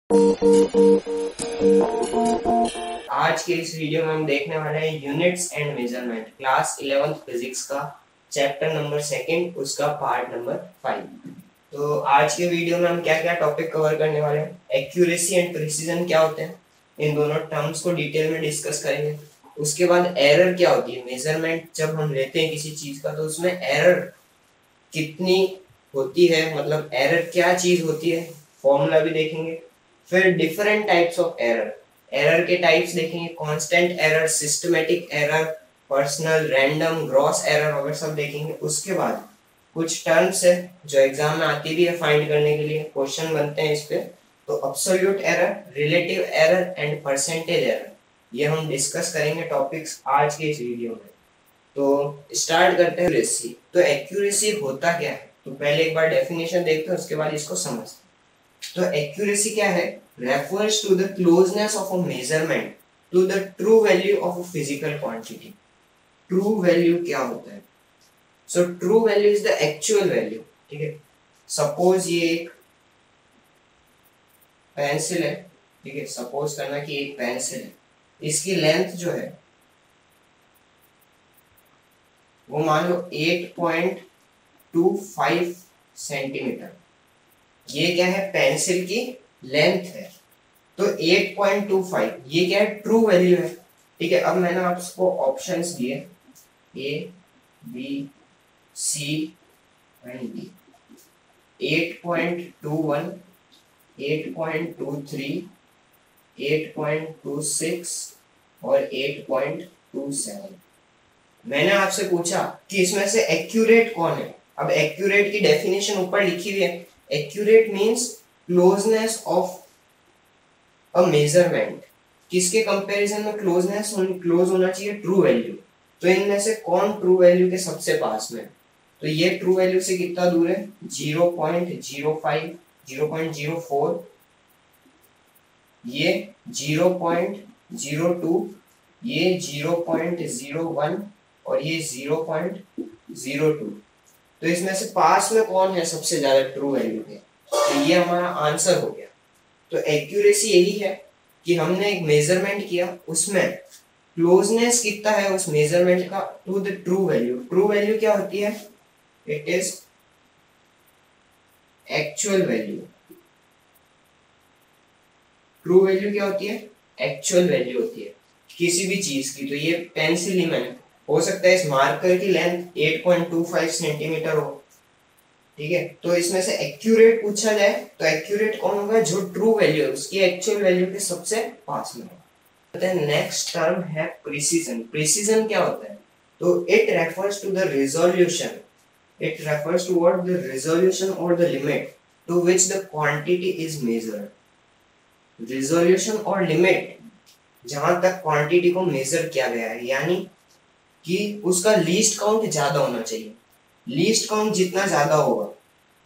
आज के इस वीडियो में हम देखने वाले हैं units and measurement class 11th physics का चैप्टर नंबर 2 उसका पार्ट नंबर 5। तो आज के वीडियो में हम क्या क्या टॉपिक कवर करने वाले हैं, एक्यूरेसी एंड प्रिसीजन क्या होते हैं, इन दोनों टर्म्स को डिटेल में डिस्कस करेंगे। उसके बाद एरर क्या होती है, मेजरमेंट जब हम लेते हैं किसी चीज का तो उसमें एरर कितनी होती है, मतलब एरर क्या चीज होती है, फॉर्मूला भी देखेंगे। फिर different types of error, error के टाइप्स देखेंगे, constant error, systematic error, personal, random, gross error वगैरह सब देखेंगे। उसके बाद कुछ टर्म्स है जो एग्जाम में आती भी है फाइंड करने के लिए, क्वेश्चन बनते हैं इस पे। तो absolute error, relative error and percentage error, ये हम डिस्कस करेंगे टॉपिक्स आज के इस वीडियो में। तो स्टार्ट करते हैं एक्यूरेसी। तो एक्यूरेसी होता क्या है, तो पहले एक बार डेफिनेशन देखते हैं, उसके बाद इसको समझते हैं। तो एक्यूरेसी क्या है, refers to the closeness of a measurement to the true value of a physical quantity. True value क्या होता है, so true value is the actual value. ठीक है, सपोज ये एक पेंसिल है, ठीक है, सपोज करना कि एक पेंसिल है, इसकी लेंथ जो है वो मान लो 8.25 सेंटीमीटर। ये क्या है, पेंसिल की लेंथ है। तो 8.25 ये क्या है, ट्रू वैल्यू है। ठीक है, अब मैंने आपको ऑप्शंस दिए A B C and D. 8.21, 8.23, 8.26 और 8.27। मैंने आपसे पूछा कि इसमें से एक्यूरेट कौन है। अब एक्यूरेट की डेफिनेशन ऊपर लिखी हुई है, accurate means closeness of a measurement. किसके कंपैरिजन में क्लोजनेस क्लोज होना चाहिए, ट्रू वैल्यू। तो इनमें से कौन ट्रू वैल्यू के सबसे पास में, तो ये ट्रू वैल्यू से कितना दूर है, 0.05, 0.04, ये 0.02, ये 0.01 और ये 0.02। तो इसमें से पास में कौन है सबसे ज्यादा ट्रू वैल्यू के, तो ये हमारा आंसर हो गया। तो एक्यूरेसी यही है कि हमने एक मेजरमेंट किया, उसमें क्लोजनेस कितना है उस मेजरमेंट का to the true value. True value क्या होती है, it is actual value. True value क्या होती है, एक्चुअल वैल्यू होती है किसी भी चीज की। तो ये पेंसिल ही मैंने, हो सकता है इस मार्कर की लेंथ 8.25 सेंटीमीटर हो, ठीक है। तो इसमें से एक्यूरेट पूछा जाए तो एक्यूरेट कौन होगा, जो ट्रू वैल्यू है उसकी एक्चुअल वैल्यू के सबसे पास में होगा। नेक्स्ट टर्म है प्रिसीजन। प्रिसीजन क्या होता है, तो it refers to the resolution, it refers to what, the resolution और the limit to which the quantity is measured. Resolution और लिमिट जहां तक क्वांटिटी को मेजर किया गया है, यानी कि उसका लीस्ट काउंट ज्यादा होना चाहिए। लीस्ट काउंट जितना ज्यादा होगा,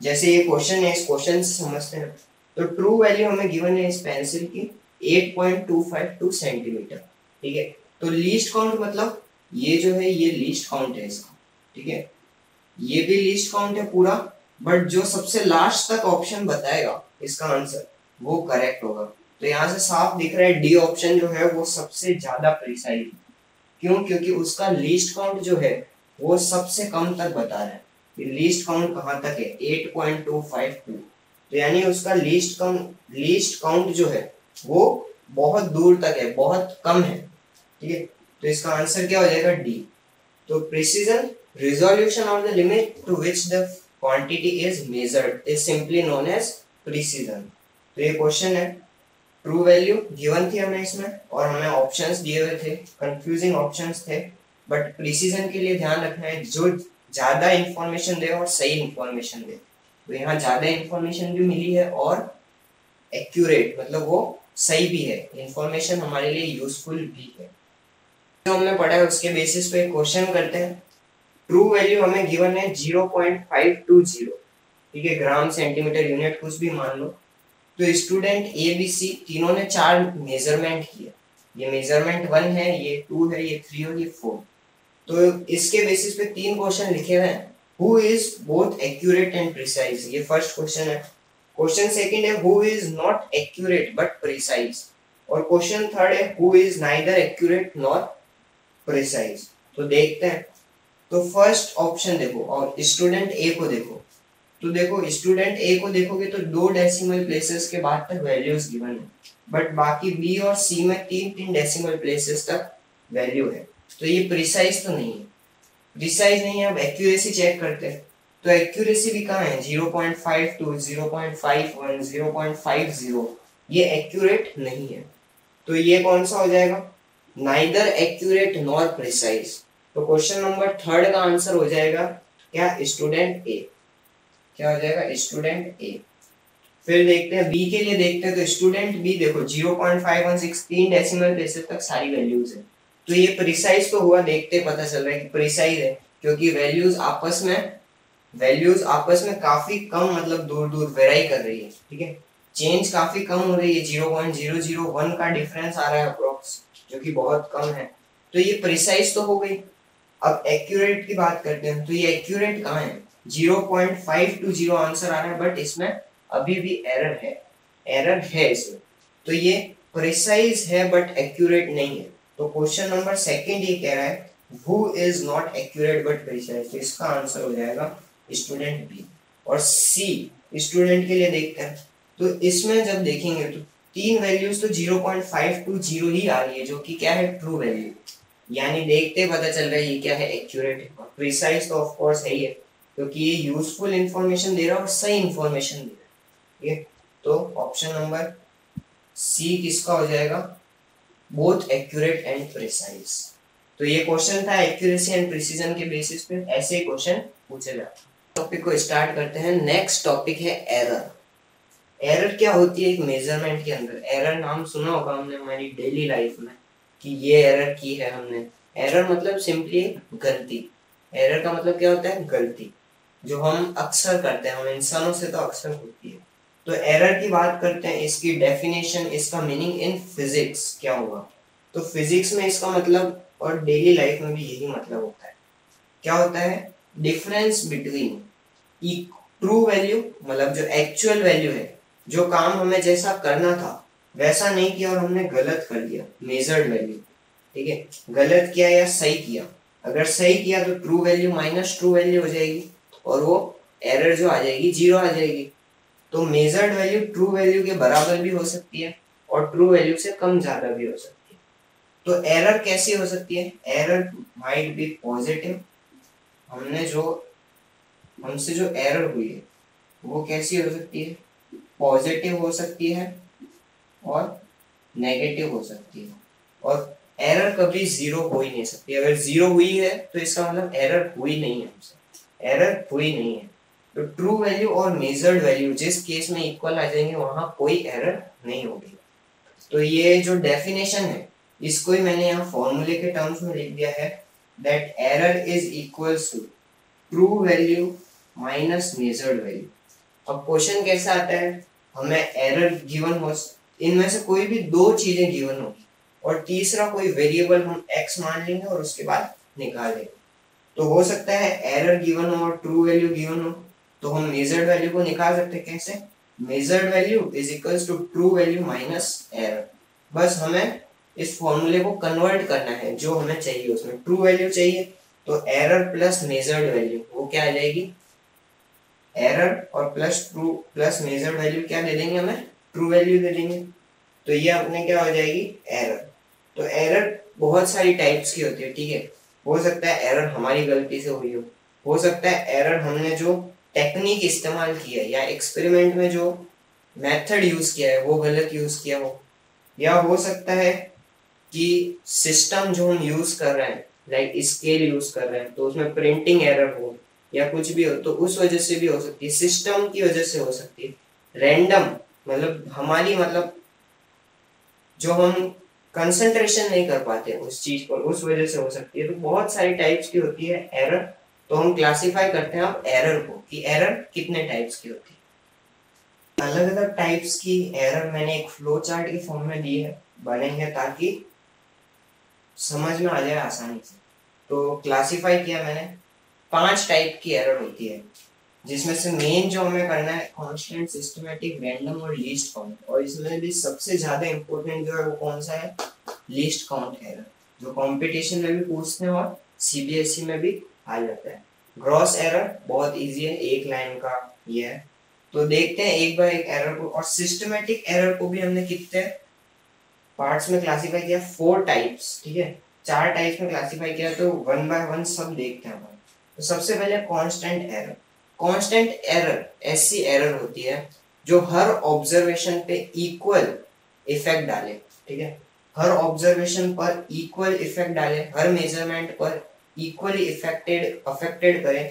जैसे ये क्वेश्चन है, इस क्वेश्चन से समझते हैं। तो ट्रू वैल्यू हमें गिवन है इस पेंसिल की 8.252 सेंटीमीटर, ठीक है। तो लीस्ट काउंट मतलब ये जो है ये लीस्ट काउंट है इसका, ठीक है, ये भी लीस्ट काउंट है पूरा, बट जो सबसे लास्ट तक ऑप्शन बताएगा इसका आंसर वो करेक्ट होगा। तो यहाँ से साफ दिख रहा है डी ऑप्शन जो है वो सबसे ज्यादा प्रिसाइज। क्यों, क्योंकि उसका लीस्ट काउंट जो है वो सबसे कम तक बता रहा है। लीस्ट काउंट कहाँ तक है, 8.252। तो यानी उसका लीस्ट काउंट जो है वो बहुत दूर तक है, बहुत कम है, ठीक है। तो इसका आंसर क्या हो जाएगा, डी। तो precision, resolution of the limit to which the quantity is measured is simply known as precision. तो ये क्वेश्चन है, ट्रू वैल्यू गिवन थी हमें इसमें और हमें ऑप्शंस दिए हुए थे, कंफ्यूजिंग ऑप्शंस थे, बट प्रिसीजन के लिए ध्यान रखना है जो ज्यादा इंफॉर्मेशन दे और सही इंफॉर्मेशन दे। तो यहाँ ज्यादा इंफॉर्मेशन भी मिली है और एक्यूरेट मतलब वो सही भी है, इंफॉर्मेशन हमारे लिए यूजफुल भी है। जो हमने पढ़ा है उसके बेसिस पे क्वेश्चन करते हैं। ट्रू वैल्यू हमें गिवन है 0.520, ठीक है, ग्राम सेंटीमीटर यूनिट कुछ भी मान लो। तो स्टूडेंट ए बी सी तीनों ने 4 मेजरमेंट किया, ये मेजरमेंट 1 है, ये 2 है, ये 3 और ये 4। तो इसके बेसिस पे 3 क्वेश्चन लिखे हुए हैं, who is both accurate and precise, ये फर्स्ट क्वेश्चन है। क्वेश्चन सेकंड है who is not accurate but precise, और क्वेश्चन थर्ड है who is neither accurate nor precise. तो देखते हैं। तो फर्स्ट ऑप्शन देखो और स्टूडेंट ए को देखो, तो देखो स्टूडेंट ए को देखोगे तो 2 डेसिमल प्लेसेस के बाद तक वैल्यूज गिवन है, बट बाकी बी और सी में 3 डेसिमल प्लेसेस तक वैल्यू है। तो ये प्रिसाइज तो नहीं है, प्रिसाइज नहीं है। अब एक्यूरेसी चेक करते हैं, तो एक्यूरेसी भी कहाँ है 0.52, 0.51, 0.50, ये एक्यूरेट नहीं है। तो ये कौन सा हो जाएगा, नाइदर एक्यूरेट नॉर प्रिसाइज। तो क्वेश्चन नंबर थर्ड का आंसर हो जाएगा क्या, स्टूडेंट ए। क्या हो जाएगा, स्टूडेंट ए। फिर देखते हैं बी के लिए, देखते हैं। तो स्टूडेंट बी देखो 0.516 3 डेसिमल प्लेसेस तक सारी वैल्यूज है, तो ये प्रिसाइज तो हुआ, देखते पता चल रहा है कि प्रिसाइज है, क्योंकि वैल्यूज आपस में काफी कम मतलब दूर दूर वेराई कर रही है, ठीक है, चेंज काफी कम हो रही है, 0.001 का डिफरेंस आ रहा है अप्रोक्स, जो कि बहुत कम है। तो ये प्रिसाइज तो हो गई। अब एक्यूरेट की बात करते हैं, तो ये एक्यूरेट कहाँ है, 0.520 आंसर आ रहा है, बट इसमें अभी भी एरर है इसमें। तो ये प्रिसाइज है बट एक्यूरेट नहीं है। तो क्वेश्चन नंबर सेकंड ये कह रहा है who is not accurate but precise, तो इसका आंसर हो जाएगा स्टूडेंट बी। और सी स्टूडेंट के लिए देखते हैं, तो इसमें जब देखेंगे तो 3 वैल्यूज तो 0.520 ही आ रही है, जो कि क्या है, ट्रू वैल्यू, यानी देखते पता चल रहा है ये क्या है, एक्यूरेट है। प्रिसाइज तो ऑफ कोर्स है ही है, क्योंकि ये यूजफुल इंफॉर्मेशन दे रहा है और सही इंफॉर्मेशन दे रहा है, ठीक है। तो ऑप्शन नंबर सी किसका हो जाएगा, बोथ एक्यूरेट एंड प्रिसाइज। तो ये क्वेश्चन था एक्यूरेसी एंड प्रिसीजन के बेसिस पे, ऐसे ही क्वेश्चन पूछे जाते हैं। टॉपिक को स्टार्ट करते हैं। नेक्स्ट टॉपिक है एरर। एरर क्या होती है एक मेजरमेंट के अंदर। एरर नाम सुना होगा हमने हमारी डेली लाइफ में कि ये एरर की है हमने। एरर मतलब सिंपली गलती। एरर का मतलब क्या होता है, गलती, जो हम अक्सर करते हैं, हम इंसानों से तो अक्सर होती है। तो एरर की बात करते हैं, इसकी डेफिनेशन, इसका मीनिंग इन फिजिक्स क्या होगा। तो फिजिक्स में इसका मतलब और डेली लाइफ में भी यही मतलब होता है। क्या होता है, डिफरेंस बिटवीन ट्रू वैल्यू, मतलब जो एक्चुअल वैल्यू है, जो काम हमें जैसा करना था वैसा नहीं किया और हमने गलत कर दिया, मेजर्ड वैल्यू, ठीक है, गलत किया या सही किया। अगर सही किया तो true value minus true value हो जाएगी और वो एरर जो आ जाएगी 0 आ जाएगी। तो मेजर्ड वैल्यू ट्रू वैल्यू के बराबर भी हो सकती है और ट्रू वैल्यू से कम ज्यादा भी हो सकती है। तो एरर कैसी हो सकती है, एरर माइट बी पॉजिटिव, हमसे जो एरर हुई है वो कैसी हो सकती है, पॉजिटिव हो सकती है और नेगेटिव हो सकती है। और एरर कभी 0 हो ही नहीं सकती। अगर 0 हुई है तो इसका मतलब एरर हुई नहीं है, हमसे एरर हुई नहीं है। तो ट्रू वैल्यू और मेजर्ड वैल्यू जिस केस में इक्वल आ जाएंगे वहां कोई एरर नहीं होगी। तो ये जो डेफिनेशन है इसको ही मैंने यहाँ फॉर्मूले के टर्म्स में लिख दिया है, that error is equals to true value minus measured value. अब क्वेश्चन कैसा आता है, हमें एरर गिवन हो, इनमें से कोई भी 2 चीजें गिवन होगी और तीसरा कोई वेरिएबल हम x मान लेंगे और उसके बाद निकाल लेंगे। तो हो सकता है एरर गिवन हो और ट्रू वैल्यू गिवन हो, तो हम मेजर्ड वैल्यू को निकाल सकते हैं। कैसे, measured value is equals to true value minus error. बस हमें इस फॉर्मूले को कन्वर्ट करना है, जो हमें चाहिए उसमें ट्रू वैल्यू चाहिए, तो एरर प्लस मेजर्ड वैल्यू वो क्या आ जाएगी, एरर और प्लस मेजर्ड वैल्यू क्या दे देंगे, हमें ट्रू वैल्यू दे देंगे। तो ये अपने क्या हो जाएगी, एरर। तो एरर बहुत सारी टाइप्स की होती है, ठीक है। हो सकता है एरर हमारी गलती से हुई हो सकता है एरर हमने जो टेक्निक इस्तेमाल की है या एक्सपेरिमेंट में जो मेथड यूज किया है वो गलत यूज किया हो, या हो सकता है कि सिस्टम जो हम यूज कर रहे हैं, लाइक स्केल यूज कर रहे हैं, तो उसमें प्रिंटिंग एरर हो या कुछ भी हो, तो उस वजह से भी हो सकती है, सिस्टम की वजह से हो सकती है। रैंडम मतलब हमारी जो हम कंसंट्रेशन नहीं कर पाते उस चीज पर, उस वजह से हो सकती है। तो बहुत सारी टाइप्स की होती है एरर। तो हम क्लासिफाई करते हैं अब एरर को कि एरर कितने टाइप्स की होती है। अलग अलग टाइप्स की एरर मैंने एक फ्लो चार्ट के फॉर्म में दी है, बनेंगे ताकि समझ में आ जाए आसानी से। तो क्लासिफाई किया मैंने, 5 टाइप की एरर होती है। जिसमें से मेन जो हमें करना है कांस्टेंट, सिस्टमैटिक, रैंडम और लीस्ट काउंट। और इसमें भी सबसे ज्यादा इंपॉर्टेंट जो है वो कौन सा है, लीस्ट काउंट एरर, जो कंपटीशन में भी पूछते हैं और सीबीएसई में भी आ जाता है। ग्रॉस एरर बहुत इजी है, एक लाइन का ये है। तो देखते हैं एक बार एक एरर को। और सिस्टमैटिक एरर को भी हमने कितने पार्ट्स में क्लासिफाई किया, 4 टाइप्स, ठीक है, 4 टाइप्स में क्लासिफाई किया। तो वन बाय वन सब देखते हैं अपन। तो सबसे पहले कांस्टेंट एरर। कांस्टेंट एरर ऐसी एरर होती है जो हर ऑब्जर्वेशन पे इक्वल इफेक्ट डाले, ठीक है, हर ऑब्जर्वेशन पर इक्वल इफेक्ट डाले, हर मेजरमेंट पर इक्वली अफेक्टेड करे।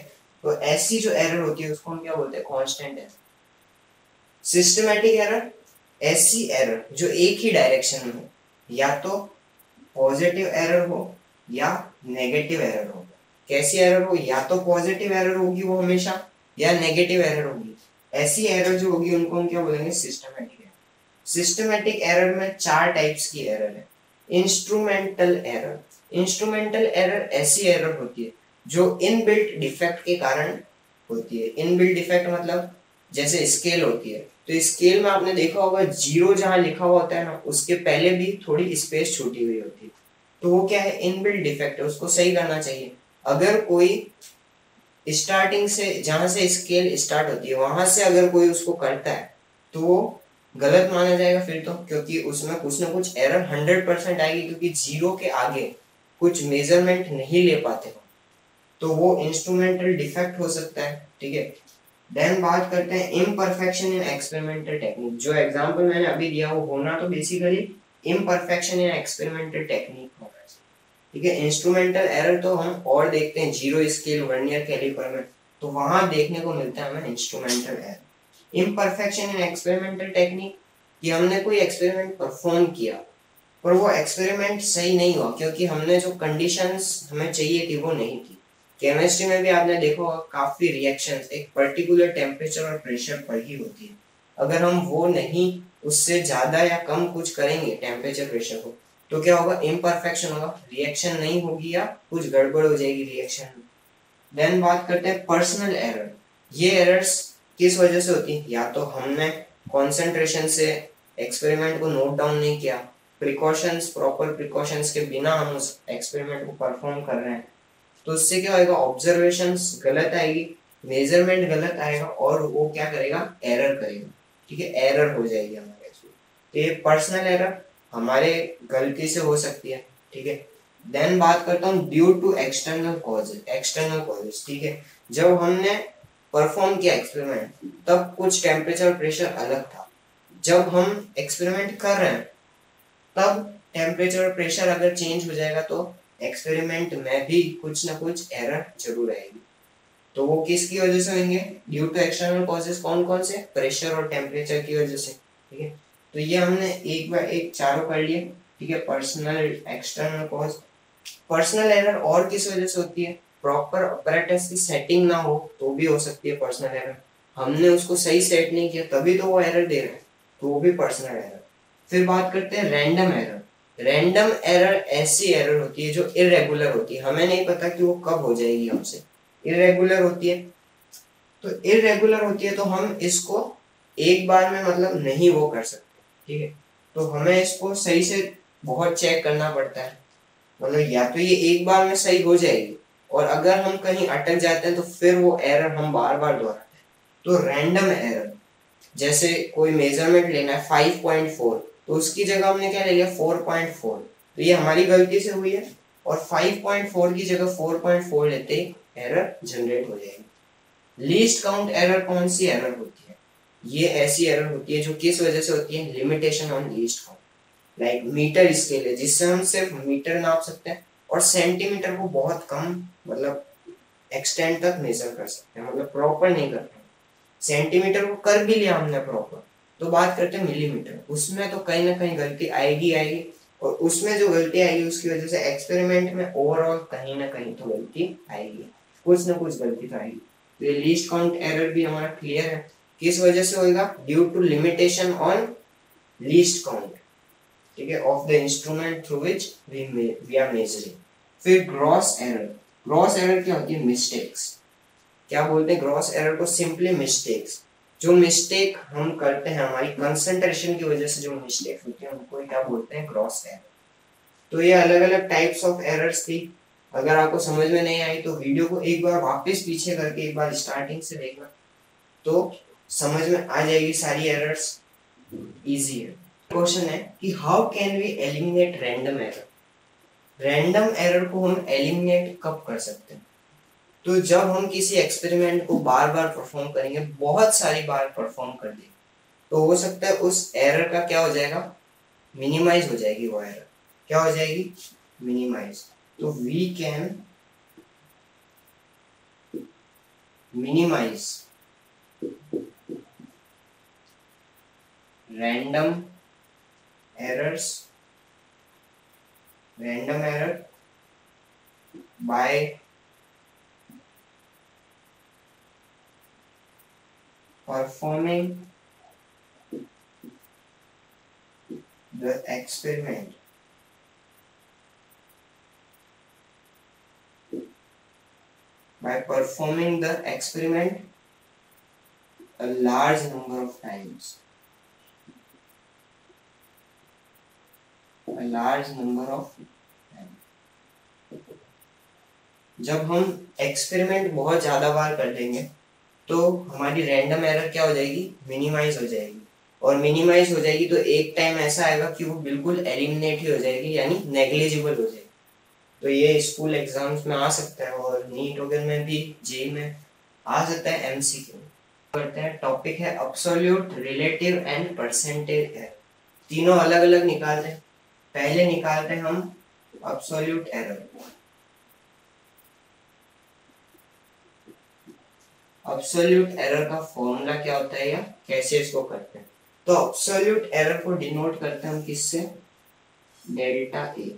तो ऐसी जो एरर होती है उसको हम क्या बोलते हैं, कांस्टेंट एरर। सिस्टमैटिक एरर ऐसी एरर जो एक ही डायरेक्शन में हो, या तो पॉजिटिव एरर हो या नेगेटिव एरर हो। कैसी एरर हो, या तो पॉजिटिव एरर होगी वो हमेशा, या नेगेटिव एरर होगी। ऐसी एरर जो होगी उनको हम क्या बोलेंगे, सिस्टमैटिक एरर। सिस्टमैटिक एरर में 4 टाइप्स की एरर है। Instrumental error. इंस्ट्रूमेंटल एरर ऐसी एरर होती है जो इनबिल्ट डिफेक्ट के कारण होती है। इनबिल्ट डिफेक्ट मतलब जैसे स्केल होती है, तो स्केल में आपने देखा होगा जीरो जहां लिखा हुआ होता है ना, उसके पहले भी थोड़ी स्पेस छूटी हुई होती है। तो वो क्या है, इनबिल्ट डिफेक्ट है, उसको सही करना चाहिए। अगर कोई स्टार्टिंग से, जहां से स्केल स्टार्ट होती है वहां से अगर कोई उसको करता है तो वो गलत माना जाएगा फिर तो, क्योंकि उसमें कुछ ना कुछ एरर 100% आएगी, क्योंकि जीरो के आगे कुछ मेजरमेंट नहीं ले पाते हो, तो वो इंस्ट्रूमेंटल डिफेक्ट हो सकता है, ठीक है। देन बात करते हैं इम्परफेक्शन इन एक्सपेरिमेंटल टेक्निक। जो एग्जांपल मैंने अभी दिया वो होना तो basically imperfection in experimental technique होगा, ठीक है। इंस्ट्रूमेंटल एरर तो हम और देखते हैं जीरो स्केल, वर्नियर कैलिपर में, तो वहां देखने को मिलता है हमें instrumental error. Imperfection in experimental technique, कि हमने कोई एक्सपेरिमेंट परफॉर्म किया पर वो एक्सपेरिमेंट सही नहीं हुआ क्योंकि हमने जो कंडीशंस हमें चाहिए थी वो नहीं थी। केमिस्ट्री में भी आपने देखा होगा काफी रिएक्शंस एक पर्टिकुलर टेम्परेचर और प्रेशर पर ही होती है। अगर हम वो नहीं, उससे ज्यादा या कम कुछ करेंगे टेम्परेचर प्रेशर को, तो क्या होगा, इम्परफेक्शन होगा, रिएक्शन नहीं होगी या कुछ गड़बड़ हो जाएगी रिएक्शन में। देन बात करते हैं पर्सनल एरर। ये एरर्स किस वजह से होती है, या तो हमने कॉन्सेंट्रेशन से एक्सपेरिमेंट को नोट डाउन नहीं किया, प्रिकॉशंस, प्रॉपर प्रिकॉशंस के बिना हम उस एक्सपेरिमेंट को परफॉर्म कर रहे हैं, तो उससे क्या होगा, ऑब्जर्वेशंस गलत आएगी, मेजरमेंट गलत आएगा और वो क्या करेगा, एरर करेगा, ठीक है, एरर हो जाएगी हमारे इसमें। तो ये पर्सनल एरर हमारे गलती से हो सकती है, ठीक है। देन बात करता हूँ due to external causes. External causes, ठीक है, जब हमने परफॉर्म किया एक्सपेरिमेंट तब कुछ टेम्परेचर प्रेशर अलग था, जब हम एक्सपेरिमेंट कर रहे हैं तब टेम्परेचर और प्रेशर अगर चेंज हो जाएगा तो एक्सपेरिमेंट में भी कुछ ना कुछ एरर जरूर आएगी। तो वो किसकी वजह से होंगे, ड्यू टू एक्सटर्नल कॉजेज। कौन कौन से, प्रेशर और टेम्परेचर की वजह से, ठीक है। तो ये हमने एक बार एक चारों कर लिए, ठीक है, personal, external cause. Personal error और किस वजह से होती है, प्रॉपर अपैरेटस की सेटिंग ना हो तो भी हो सकती है पर्सनल एरर। हमने उसको सही सेट नहीं किया तभी तो वो एरर दे रहा है, तो वो भी पर्सनल एरर। फिर बात करते हैं रैंडम एरर। रैंडम एरर ऐसी एरर होती है जो इरेगुलर होती है, हमें नहीं पता कि वो कब हो जाएगी हमसे, इरेगुलर होती है। तो इरेगुलर होती है तो हम इसको एक बार में मतलब नहीं वो कर सकते, ठीक है। तो हमें इसको सही से बहुत चेक करना पड़ता है, मतलब या तो ये एक बार में सही हो जाएगी और अगर हम कहीं अटक जाते हैं तो फिर वो एरर हम बार बार दोहराते हैं। तो रैंडम एरर, जैसे कोई मेजरमेंट लेना है 5.4 तो उसकी जगह हमने क्या ले लिया 4.4, तो ये हमारी गलती से हुई है, और 5.4 की जगह 4.4 लेते एरर जनरेट हो जाएगी। लीस्ट काउंट एरर कौन सी एरर होती है, ये ऐसी एरर होती है जो किस वजह से होती है, limitation on least count. Like meter scale है जिससे हम सिर्फ मीटर नाप सकते हैं और सेंटीमीटर को बहुत कम मतलब एक्सटेंड तक मेजर कर सकते हैं, मतलब प्रॉपर नहीं करते। सेंटीमीटर को कर भी लिया हमने प्रॉपर, तो बात करते हैं मिलीमीटर, उसमें तो कहीं ना कहीं गलती आएगी आएगी, और उसमें जो गलती आएगी उसकी वजह से एक्सपेरिमेंट में ओवरऑल कहीं ना कहीं तो गलती आएगी, कुछ ना कुछ गलती तो आएगी। तो ये लीस्ट काउंट एरर भी हमारा क्लियर है, किस वजह से होगा, due to limitation on least count, ठीक है, of the instrument through which we are measuring. फिर ग्रॉस एरर। ग्रॉस एरर क्या होती है, मिस्टेक्स। क्या बोलते हैं ग्रॉस एरर को? Simply mistakes. जो मिस्टेक हम करते हैं हमारी कंसंट्रेशन की वजह से जो मिस्टेक होती है उनको क्या बोलते हैं? Gross error. तो ये अलग अलग टाइप्स ऑफ एरर्स थी। अगर आपको समझ में नहीं आई तो वीडियो को एक बार वापस पीछे करके एक बार स्टार्टिंग से देखना, तो समझ में आ जाएगी सारी एरर्स। इजी है। क्वेश्चन है कि how can we eliminate random error? Random error को हम एलिमिनेट कब कर सकते हैं? तो जब हम किसी एक्सपेरिमेंट को बार बार परफॉर्म करेंगे, बहुत सारी बार परफॉर्म कर देंगे, तो हो सकता है उस एरर का क्या हो जाएगा? मिनिमाइज हो जाएगी वो एरर। क्या हो जाएगी? मिनिमाइज। तो we can minimize random errors random error by performing the experiment a large number of times. A large number of times. जब हम एक्सपेरिमेंट बहुत ज्यादा बार कर देंगे तो हमारी रैंडम एरर क्या हो जाएगी? मिनिमाइज हो जाएगी। और मिनिमाइज हो जाएगी तो एक टाइम ऐसा आएगा कि वो बिल्कुल एलिमिनेट ही हो जाएगी, यानी नेग्लिजिबल हो जाएगी। तो ये स्कूल एग्जाम्स में आ सकता है और नीट वगैरह में भी, जेई में आ सकता है, एमसीक्यू करते हैं। टॉपिक है absolute, relative and percentage error. तीनों अलग अलग निकालते हैं। पहले निकालते हैं हम एब्सोल्यूट एरर। एब्सोल्यूट एरर का फॉर्मूला क्या होता है या कैसे इसको करते हैं? तो एब्सोल्यूट एरर को डिनोट करते हैं हम किससे? Delta A.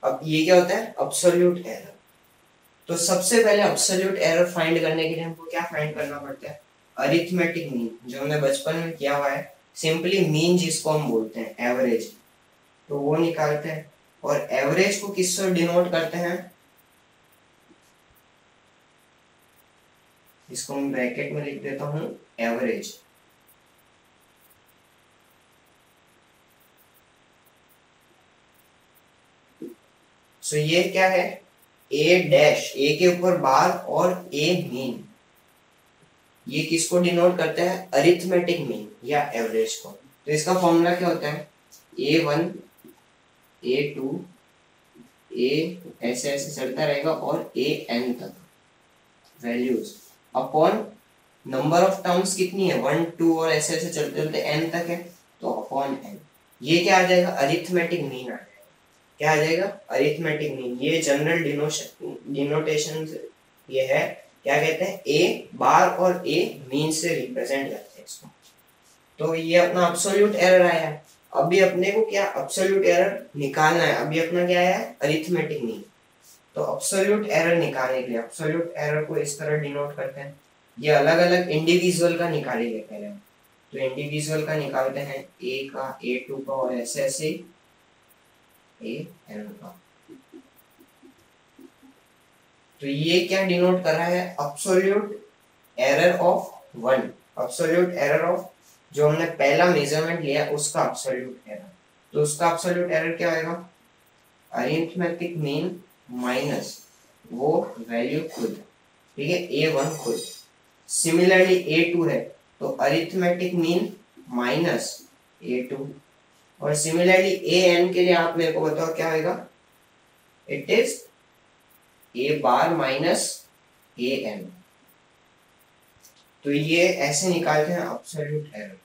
अब ये क्या होता है? Absolute error. तो सबसे पहले एब्सोल्यूट एरर फाइंड करने के लिए हमको क्या फाइंड करना पड़ता है? अरिथमेटिक मीन, जो हमने बचपन में किया हुआ है। सिंपली मीन जिसको हम बोलते हैं एवरेज, तो वो निकालते हैं। और एवरेज को किससे डिनोट करते हैं? इसको मैं ब्रैकेट में लिख देता हूं, एवरेज। सो ये क्या है? ए डैश, ए के ऊपर बार और ए मीन, ये किसको डिनोट करता है? अरिथमेटिक मीन या एवरेज को। तो इसका फॉर्मूला क्या होता है? A1 A2 A ऐसे ऐसे चलता रहेगा और AN तक values upon number of terms कितनी है? 1 2 और ऐसे ऐसे चलते चलते n तक है, तो अपॉन n। ये क्या आ जाएगा? अरिथमेटिक मीन आ जाएगा। क्या आ जाएगा? Arithmetic mean. ये जनरल डिनोटेशन ये है, क्या कहते हैं? ए बार और ए मीन से रिप्रेजेंट करते हैं इसको। तो ये अपना एब्सोल्यूट एरर आया है। अभी अपने को क्या एब्सोल्यूट एरर निकालना है? अभी अपना क्या आया है? Arithmetic mean. तो एब्सोल्यूट एरर निकालने के लिए एब्सोल्यूट एरर को इस तरह डिनोट करते हैं। ये अलग अलग इंडिविजुअल का निकालेंगे पहले। तो इंडिविजुअल का निकालते हैं, ए का, A2 का और ऐसे ऐसे AN का। तो ये क्या डिनोट कर रहा है? Absolute error of 1। Absolute error of जो हमने पहला मेजरमेंट लिया उसका एब्सोल्यूट एरर। तो उसका एब्सोल्यूट एरर क्या होगा? अरिथमेटिक मीन माइनस वो वैल्यू खुद, ठीक है, A1 खुद। सिमिलरली A2 है तो अरिथमेटिक मीन माइनस A2। और सिमिलरली AN के लिए आप मेरे को बताओ क्या होगा? It is A bar minus AN। तो ये ऐसे निकालते हैं एब्सोल्यूट एरर।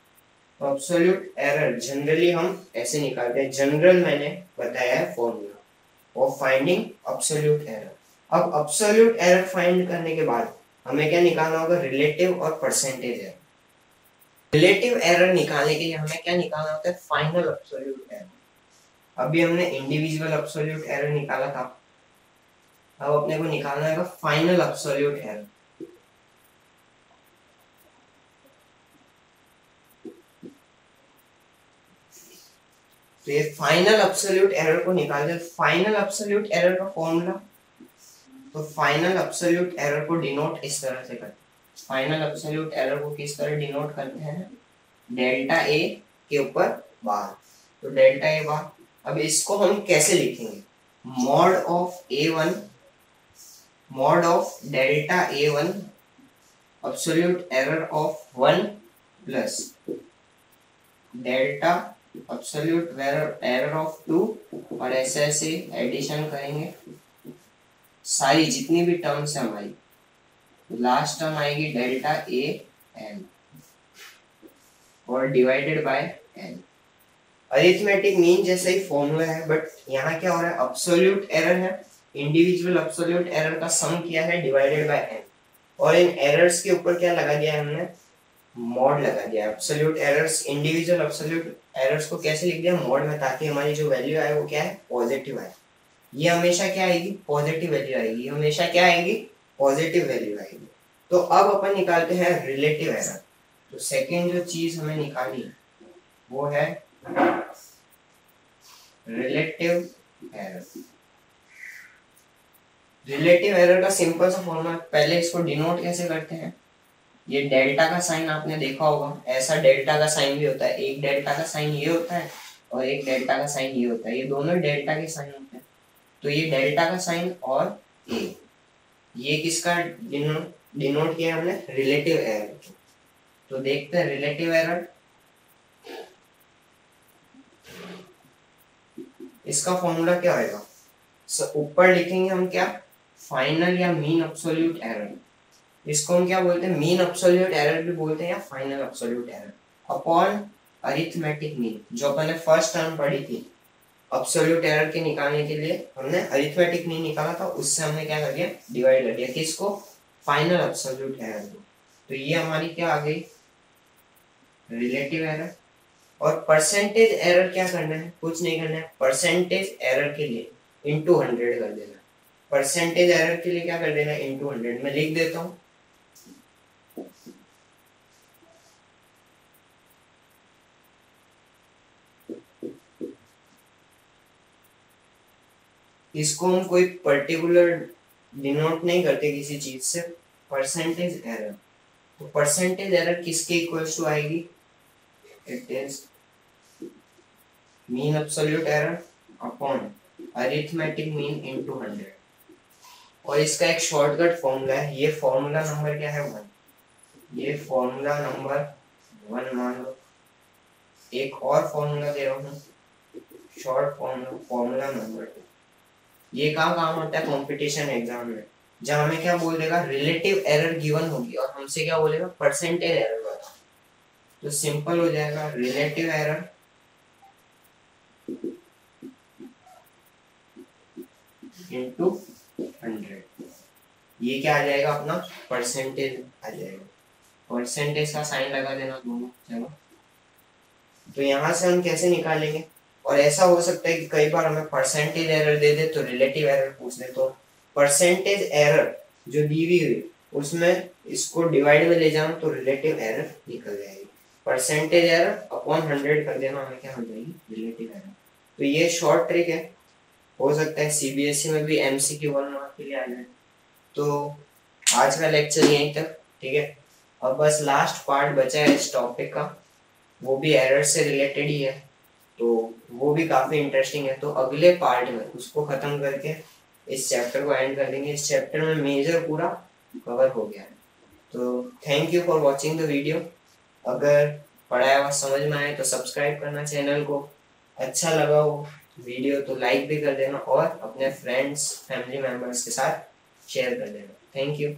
तो एब्सोल्यूट एरर जनरली हम ऐसे निकालते हैं। जनरल मैंने बताया है formula of finding absolute error. अब एब्सोल्यूट एरर फाइंड करने के बाद हमें क्या निकालना होगा? रिलेटिव और परसेंटेज एरर। रिलेटिव एरर निकालने के लिए हमें क्या निकालना होता है? Final absolute error. अभी हमने इंडिविजुअल एब्सोल्यूट एरर निकाला था, अब अपने को निकालना है फाइनल एब्सोल्यूट एरर। तो ये फाइनल एब्सोल्यूट एरर को निकालते हैं। फाइनल एब्सोल्यूट एरर का फॉर्मूला, तो फाइनल एब्सोल्यूट एरर को डिनोट इस तरह से करते हैं। फाइनल एब्सोल्यूट एरर को किस तरह डिनोट करते हैं, डेल्टा ए के ऊपर बार, तो डेल्टा ए बार। अब इसको हम कैसे लिखेंगे, mod of A1, mod of delta A1 absolute error of 1 plus delta absolute error of 2, और ऐसे ऐसे एडिशन करेंगे सारी जितनी भी टर्म्स है हमारी, लास्ट टर्म आएगी डेल्टा ए एन और divided by n. Arithmetic mean जैसा ही फॉर्मूला है, बट यहाँ क्या हो रहा है, एब्सोल्यूट एरर है, इंडिविजुअल एब्सोल्यूट एरर का सम किया है डिवाइडेड बाय एन, और इन एरर्स के ऊपर क्या लगा दिया है हमने, मॉड लगा दिया। Absolute errors, individual absolute errors को कैसे लिख दिया, मॉड में, ताकि हमारी जो वैल्यू आए वो क्या है, पॉजिटिव आए। ये हमेशा क्या आएगी, पॉजिटिव वैल्यू आएगी, हमेशा क्या आएगी, पॉजिटिव वैल्यू आएगी। तो अब अपन निकालते हैं रिलेटिव एरर। तो सेकंड जो चीज हमें निकाली वो है रिलेटिव एरर। रिलेटिव एरर का सिंपल सा फॉर्मूला, पहले इसको डिनोट कैसे करते हैं, ये डेल्टा का साइन आपने देखा होगा, ऐसा डेल्टा का साइन भी होता है, एक डेल्टा का साइन ये होता है और एक डेल्टा का साइन ये होता है, ये दोनों डेल्टा के साइन होते हैं। तो ये डेल्टा का साइन और ये किसका डिनोट किया हमने, रिलेटिव एरर। तो देखते हैं रिलेटिव एरर, इसका फॉर्मूला क्या होगा, ऊपर लिखेंगे हम क्या, फाइनल या मीन एब्सोल्यूट एरर, इसको हम क्या बोलते हैं, मीन एब्सोल्यूट एरर भी बोलते हैं या final absolute error, upon arithmetic mean. जो अपन ने फर्स्ट टर्म पढ़ी थी एब्सोल्यूट एरर के निकालने के लिए, हमने अरिथमेटिक मीन निकाला था, उससे हमने क्या कर दिया, डिवाइड कर दिया किसको, फाइनल एब्सोल्यूट एरर को। तो ये हमारी क्या आ गई, रिलेटिव एरर। और परसेंटेज एरर क्या करना है, कुछ नहीं करना है, परसेंटेज एरर के लिए इंटू 100 कर देना। परसेंटेज एरर के लिए क्या कर देना, इंटू 100। मैं लिख देता हूँ, इसको हम कोई पर्टिकुलर डिनोट नहीं करते किसी चीज से, परसेंटेज एरर। तो परसेंटेज एरर किसके इक्वल्स टू आएगी, it is mean absolute error upon arithmetic mean into 100। और इसका एक शॉर्टकट फॉर्मूला है, ये फॉर्मूला नंबर क्या है 1, ये फॉर्मूला नंबर 1 मान लो। एक और फॉर्मूला दे रहा हूँ, शॉर्ट फॉर्मूला नंबर 2। ये कहाँ काम होता है, कंपटीशन एग्जाम में, जहाँ हमें क्या बोल देगा, रिलेटिव एरर गिवन होगी और हमसे क्या बोलेगा, परसेंटेज एरर बताओ। तो सिंपल हो जाएगा, रिलेटिव एरर इनटू 100, ये क्या आ जाएगा अपना, परसेंटेज आ जाएगा। परसेंटेज का साइन लगा देना दोनों, चलो। तो यहाँ से हम कैसे निकालेंगे, और ऐसा हो सकता है कि कई बार हमें परसेंटेज एरर दे दे तो रिलेटिव एरर पूछ दे, तो परसेंटेज एरर जो दी हुई है उसमें इसको डिवाइड में ले जाना तो रिलेटिव एरर निकल जाएगी। परसेंटेज एरर अपॉन 100 कर देना, हमें क्या हो जाएगी, रिलेटिव एरर। तो ये शॉर्ट ट्रिक है, हो सकता है सीबीएसई में भी एमसीक्यू 1 मार्क के लिए आ जाए। तो आज का लेक्चर यहीं तक, ठीक है। अब बस लास्ट पार्ट बचा है इस टॉपिक का, वो भी एरर से रिलेटेड ही है, तो वो भी काफी इंटरेस्टिंग है। तो अगले पार्ट में उसको खत्म करके इस चैप्टर को एंड कर देंगे। इस चैप्टर में मेजर पूरा कवर हो गया है। तो thank you for watching the video. अगर पढ़ाया हुआ समझ में आए तो सब्सक्राइब करना चैनल को, अच्छा लगा हो वीडियो तो लाइक भी कर देना और अपने फ्रेंड्स फैमिली मेंबर्स के साथ शेयर कर देना। Thank you.